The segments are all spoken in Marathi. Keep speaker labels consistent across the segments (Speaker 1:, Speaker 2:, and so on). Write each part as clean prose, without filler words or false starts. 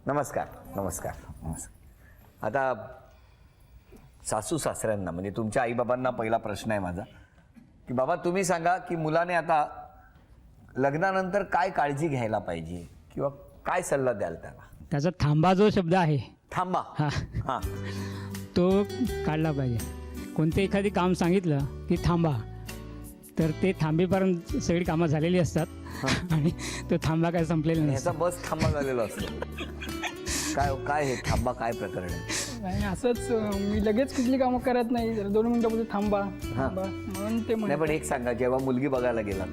Speaker 1: नमस्कार नमस्कार नमस्कार. आता सासू सासऱ्यांना म्हणजे तुमच्या आईबाबांना पहिला प्रश्न आहे माझा की बाबा तुम्ही सांगा की मुलाने आता लग्नानंतर काय काळजी घ्यायला पाहिजे किंवा काय सल्ला द्याल त्याला?
Speaker 2: त्याचा थांबा जो शब्द आहे
Speaker 1: थांबा.
Speaker 2: हा
Speaker 1: हां
Speaker 2: तो काढला पाहिजे. कोणते एखादी काम सांगितलं की थांबा, तर ते थांबेपर्यंत सगळी कामं झालेली असतात आणि तो थांबा काय संपलेला
Speaker 1: ह्याचा
Speaker 2: नसतो.
Speaker 1: बस थांबा झालेला असतो. काय काय हे थांबा काय प्रकरण आहे?
Speaker 3: नाही असंच मी लगेच कुठली कामं करत नाही. जरा 2 मिनिटामध्ये थांबा थांबा म्हणून ते
Speaker 1: नाही पण एक सांगा, जेव्हा मुलगी बघायला गेला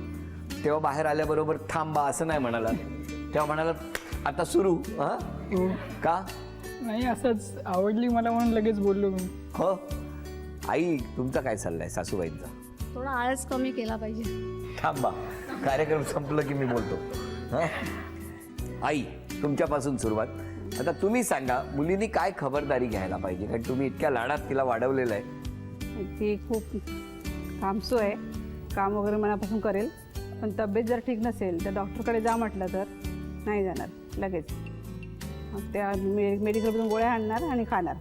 Speaker 1: तेव्हा बाहेर आल्याबरोबर थांबा असं नाही म्हणाला, तेव्हा म्हणाला आता सुरू. हां
Speaker 3: हो.
Speaker 1: का?
Speaker 3: नाही असंच आवडली मला म्हणून लगेच बोललो मी.
Speaker 1: हो. आई तुमचा काय सल्ला आहे सासूबाईंचा?
Speaker 4: थोडा आळस कमी केला पाहिजे.
Speaker 1: थांबा, कार्यक्रम संपलं की मी बोलतो. हं? आई तुमच्यापासून सुरुवात. आता तुम्ही सांगा मुलींनी काय खबरदारी घ्यायला पाहिजे, कारण तुम्ही इतक्या लाडात तिला वाढवलेलं आहे.
Speaker 5: ती खूप कामसू आहे, काम वगैरे मनापासून करेल. पण तब्येत जर ठीक नसेल तर डॉक्टरकडे जा म्हटलं तर नाही जाणार लगेच. मग त्या मेडिकलमधून गोळ्या आणणार आणि खाणार.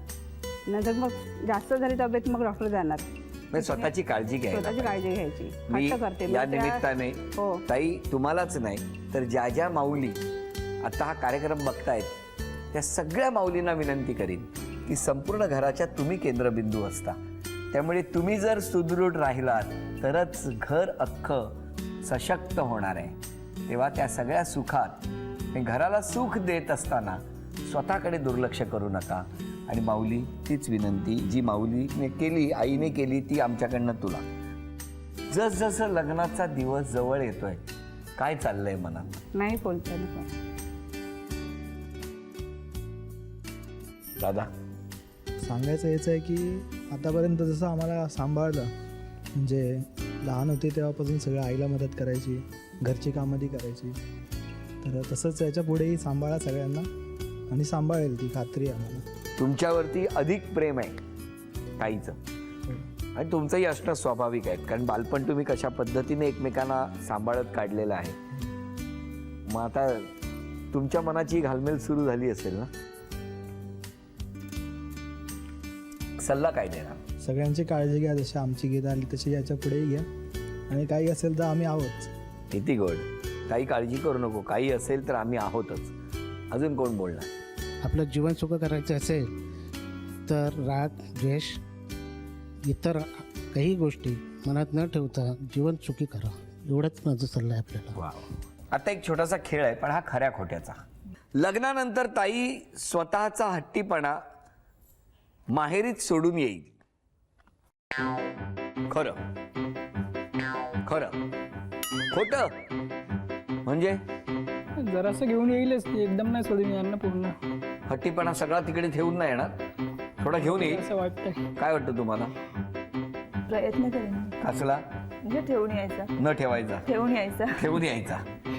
Speaker 5: नंतर मग जास्त झाली तब्येत मग डॉक्टर जाणार.
Speaker 1: म्हणजे स्वतःची काळजी घ्यायला
Speaker 5: स्वतःची
Speaker 1: पाहिजे.
Speaker 5: काळजी घ्यायची.
Speaker 1: मी
Speaker 5: हट्ट करते
Speaker 1: या
Speaker 5: मग त्या-
Speaker 1: निमित्ताने
Speaker 5: हो.
Speaker 1: ताई तुम्हालाच नाही तर ज्या ज्या माऊली आता हा कार्यक्रम बघतायत त्या सगळ्या माऊलींना विनंती करीन की संपूर्ण घराच्या तुम्ही केंद्रबिंदू असता. त्यामुळे तुम्ही जर सुदृढ राहिलात तरच घर अख्खं सशक्त होणार आहे. तेव्हा त्या सगळ्या सुखात घराला सुख देत असताना स्वतःकडे दुर्लक्ष करू नका. आणि माऊली तीच विनंती जी माऊलीने केली, आईने केली, ती आमच्याकडनं तुला. जसजसं लग्नाचा दिवस जवळ येतोय काय चाललंय मनात?
Speaker 5: नाही बोलता नाही.
Speaker 1: दादा
Speaker 6: सांगायचं हेच आहे की आतापर्यंत जसं आम्हाला सांभाळलं, म्हणजे लहान होते तेव्हापासून सगळं आईला मदत करायची, घरची कामं ती करायची, तर तसंच याच्या पुढेही सांभाळा सगळ्यांना आणि सांभाळेल ती, खात्री आहे आम्हाला.
Speaker 1: तुमच्यावरती अधिक प्रेम आहे ताईचं आणि तुमचंही असणं स्वाभाविक आहे, कारण बालपण तुम्ही कशा पद्धतीने एकमेकांना सांभाळत काढलेलं आहे. मग आता तुमच्या मनाची घालमेल सुरू झाली असेल ना? सल्ला काय देणार?
Speaker 6: सगळ्यांची काळजी घ्या, जशी आमची घेत आली तशी याच्या पुढेही घ्या आणि काही असेल तर आम्ही आहोत.
Speaker 1: किती गोड. काही काळजी करू नको, काही असेल तर आम्ही आहोतच. अजून कोण बोलणार?
Speaker 7: आपलं जीवन सुख करायचं असेल तर राग द्वेष इतर काही गोष्टी मनात न ठेवता जीवन सुखी करा, एवढंच माझं सल्ला आहे आपल्याला.
Speaker 1: आता एक छोटासा खेळ आहे पण हा खऱ्या खोट्याचा. लग्नानंतर ताई स्वतःचा हट्टीपणा माहेरीत सोडून येईल. खरं खरं खोटं? म्हणजे
Speaker 3: जरासं घेऊन येईलच ती, एकदम नाही सोडून येणार ना पूर्ण.
Speaker 1: हट्टीपणा सगळा तिकडे ठेवून नाही येणार, थोडा घेऊन येईल.
Speaker 3: असं वाटतंय.
Speaker 1: काय वाटतं तुम्हाला?
Speaker 8: प्रयत्न करेन
Speaker 1: कसला?
Speaker 8: म्हणजे ठेवून यायचा.
Speaker 1: न ठेवायचा,
Speaker 8: ठेवून यायचा.
Speaker 1: ठेवून यायचा.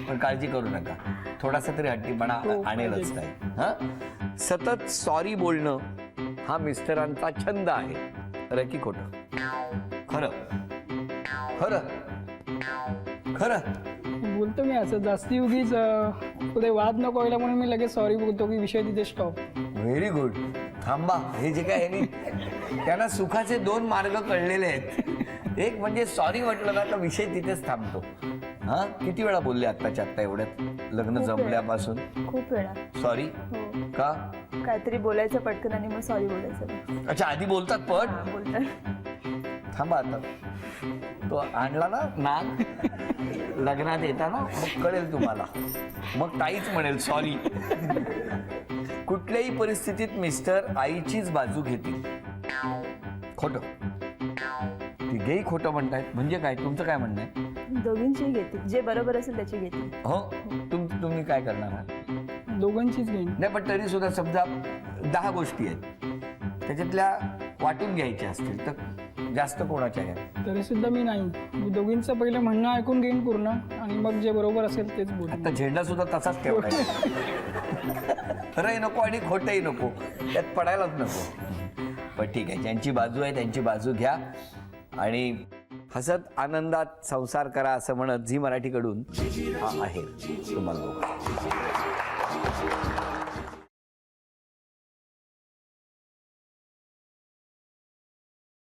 Speaker 1: पण काळजी करू नका, थोडासा तरी हट्टीपणा आणेलच काय. हा, सतत सॉरी बोलणं हा मिस्टरांचा छंद आहे. खरं की खोटं? खरं खरं खरं
Speaker 3: बोलतो मी असं जास्ती उगीच कुठे वाद नको व्हायला म्हणून मी लगेच सॉरी बोलतो की विषय तिथे स्टॉप.
Speaker 1: Very good. थांबा, हे जे काय आहे त्यांना सुखाचे 2 मार्ग कळलेले आहेत. एक म्हणजे सॉरी म्हटलं ना तर विषय तिथेच थांबतो. हा, किती वेळा बोलले आत्ताच्या आत्ता एवढ्यात लग्न
Speaker 8: खूप
Speaker 1: जमल्यापासून?
Speaker 8: खूप वेळा.
Speaker 1: सॉरी
Speaker 8: हो.
Speaker 1: का?
Speaker 8: काहीतरी बोलायचं पटकन आणि मग सॉरी बोलायचं.
Speaker 1: अच्छा, आधी बोलतात पण.
Speaker 8: बोलतात.
Speaker 1: थांबा, आता तो आणला ना नाग लग्नात येताना, मग कळेल तुम्हाला. मग ताईच म्हणेल सॉरी. कुठल्याही परिस्थितीत मिस्टर आईचीच बाजू घेतील. खोटं? तिघेही खोटं म्हणतायत म्हणजे काय? तुमचं काय म्हणणं आहे?
Speaker 8: दोघींचीही घेतील, जे बरोबर असेल त्याची घेतील.
Speaker 1: हो, तुम्ही काय करणार आहात?
Speaker 3: दोघांचीच घेईन.
Speaker 1: नाही पण तरी सुद्धा समजा 10 गोष्टी आहेत, त्याच्यातल्या वाटून घ्यायच्या असतील तर जास्त कोणाच्या घ्या?
Speaker 3: तरी सुद्धा मी नाही, मी दोघींचं पहिलं म्हणणं ऐकून घेईन पूर्ण आणि मग जे बरोबर असेल तेच बोलतो.
Speaker 1: आता झेंडा सुद्धा तसाच ठेवायचा. खरंही नको आणि खोटंही नको, त्यात पडायलाच नको. पण ठीक आहे, ज्यांची बाजू आहे त्यांची बाजू घ्या आणि हसत आनंदात संसार करा असं म्हणत झी मराठीकडून हा आहे तुम्हाला.